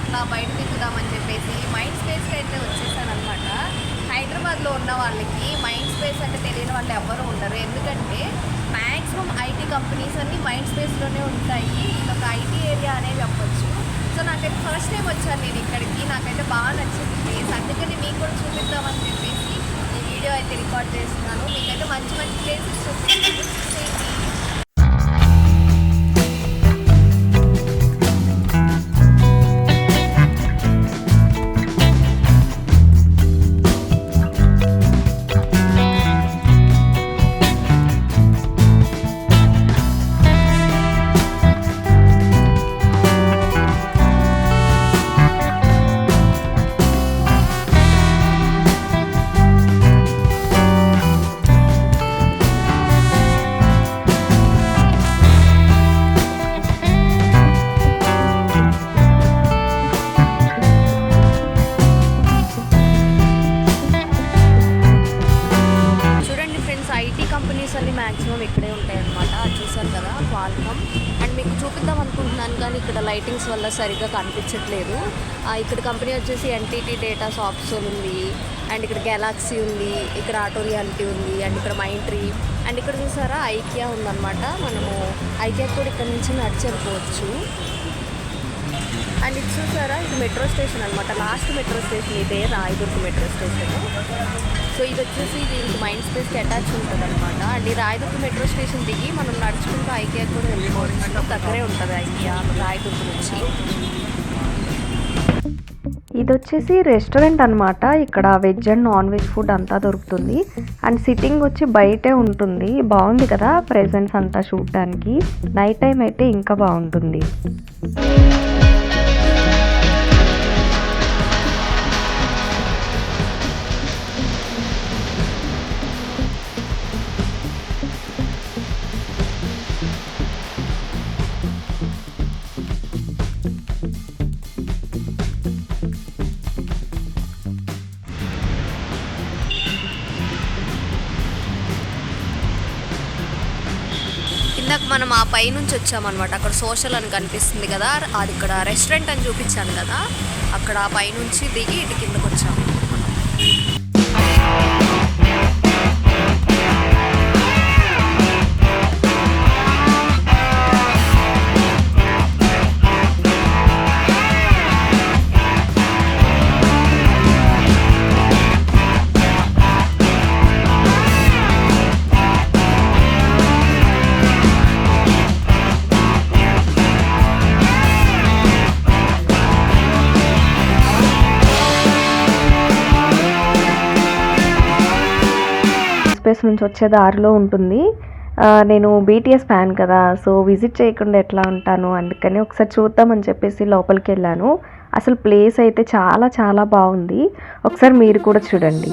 అట్లా బయట తిరుగుదామని చెప్పేసి మైండ్ స్పేస్కి అయితే వచ్చేసాను అనమాట. హైదరాబాద్లో ఉన్న వాళ్ళకి మైండ్ స్పేస్ అంటే తెలియని వాళ్ళు ఎవరు ఉండరు. ఎందుకంటే మ్యాక్సిమం ఐటీ కంపెనీస్ అన్నీ మైండ్ స్పేస్లోనే ఉంటాయి. ఇది ఒక ఐటీ ఏరియా అనే చెప్పొచ్చు. సో నాకైతే ఫస్ట్ టైం వచ్చాను నేను ఇక్కడికి. నాకైతే బాగా నచ్చింది ప్లేస్. అందుకని మీకు కూడా చూపిద్దామని చెప్పేసి ఈ వీడియో అయితే రికార్డ్ చేస్తున్నాను. మీకైతే మంచి మంచి ప్లేసెస్ చూపిస్తాను. మ్యాక్సిమం ఇక్కడే ఉంటాయి అన్నమాట. అది చూసారు కదా క్వాల్కమ్. అండ్ మీకు చూపిద్దాం అనుకుంటున్నాను కానీ ఇక్కడ లైటింగ్స్ వల్ల సరిగ్గా కనిపించట్లేదు. ఇక్కడ కంపెనీ వచ్చేసి ఎన్టీటీ డేటా సాఫ్ట్వేర్ ఉంది. అండ్ ఇక్కడ గెలాక్సీ ఉంది. ఇక్కడ ఆటో రియాలిటీ ఉంది. అండ్ ఇక్కడ మైంట్రీ. అండ్ ఇక్కడ చూసారా ఐకియా ఉందన్నమాట. మనము ఐకియా కూడా ఇక్కడ నుంచి నడిచి వెళ్ళిపోవచ్చు. అండ్ ఇది చూసారా ఇది మెట్రో స్టేషన్ అనమాట. లాస్ట్ మెట్రో స్టేషన్ ఇదే రాయదుర్గ్ మెట్రో స్టేషన్. సో ఇది వచ్చేసి దీనికి మైండ్ స్పేస్కి అటాచ్ ఉంటుంది అనమాట. అండ్ ఈ రాయదుర్గ్ మెట్రో స్టేషన్ దిగి మనం నడుచుకుంటూ ఐకియా కూడా వెళ్ళిపోవచ్చు. దగ్గరే ఉంటుంది ఐకియా రాయదుర్గ్ నుంచి. ఇది వచ్చేసి రెస్టారెంట్ అనమాట. ఇక్కడ veg and non veg food అంతా దొరుకుతుంది. అండ్ సిట్టింగ్ వచ్చి బయటే ఉంటుంది. బాగుంది కదా ప్రెజెంట్స్ అంతా చూడటానికి. నైట్ టైం అయితే ఇంకా బాగుంటుంది. ఇందాక మనం ఆ పై నుంచి వచ్చామన్నమాట. అక్కడ సోషల్ అని కనిపిస్తుంది కదా, అది ఇక్కడ రెస్టారెంట్ అని చూపించాను కదా, అక్కడ ఆ పై నుంచి దిగి ఇటు కిందకు వచ్చాము. స్పేస్ నుంచి వచ్చే దారిలో ఉంటుంది. నేను బీటీఎస్ ఫ్యాన్ కదా, సో విజిట్ చేయకుండా ఎట్లా ఉంటాను, అందుకని ఒకసారి చూద్దామని చెప్పేసి లోపలికి వెళ్ళాను. అసలు ప్లేస్ అయితే చాలా చాలా బాగుంది. ఒకసారి మీరు కూడా చూడండి.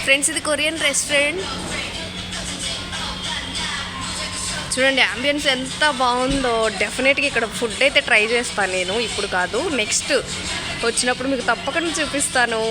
ఫ్రెండ్స్ ఇది కొరియన్ రెస్టారెంట్. చూడండి అంబియన్స్ ఎంత బాగుందో. డెఫినెట్గా ఇక్కడ ఫుడ్ అయితే ట్రై చేస్తాను నేను. ఇప్పుడు కాదు, నెక్స్ట్ వచ్చినప్పుడు మీకు తప్పకుండా చూపిస్తాను.